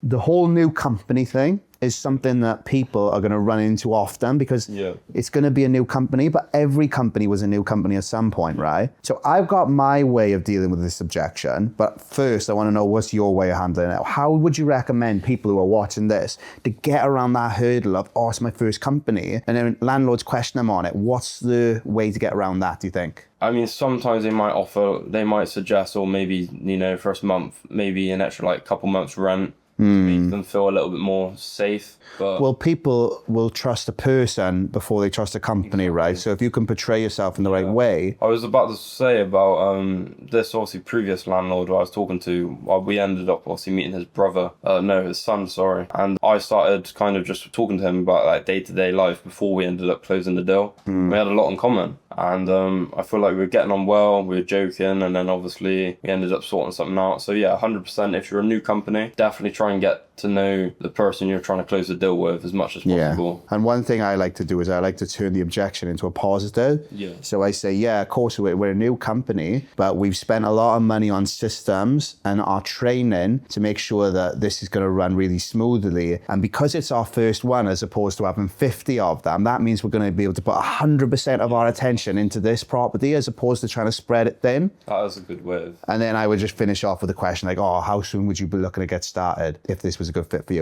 the whole new company thing is something that people are going to run into often because it's going to be a new company, but every company was a new company at some point, right? So I've got my way of dealing with this objection, but first I want to know what's your way of handling it. How would you recommend people who are watching this to get around that hurdle of, oh, it's my first company, and then landlords question them on it? What's the way to get around that, do you think? I mean, sometimes they might suggest, or maybe, first month, maybe an extra like couple months rent. Make them feel a little bit more safe. But well, people will trust a person before they trust a company, right? So if you can portray yourself in the right way. I was about to say about this obviously previous landlord who I was talking to. We ended up obviously meeting his brother, his son, sorry. And I started kind of just talking to him about like day-to-day life before we ended up closing the deal. We had a lot in common. And I feel like we were getting on well, we were joking, and then obviously we ended up sorting something out. So yeah, 100%, if you're a new company, definitely try and get to know the person you're trying to close the deal with as much as possible. And one thing I like to do is I like to turn the objection into a positive. So I say, yeah, of course we're a new company, but we've spent a lot of money on systems and our training to make sure that this is going to run really smoothly. And because it's our first one, as opposed to having 50 of them, that means we're going to be able to put 100% of our attention into this property as opposed to trying to spread it thin. That was a good way. And then I would just finish off with a question like, oh, how soon would you be looking to get started if this was a good fit for you?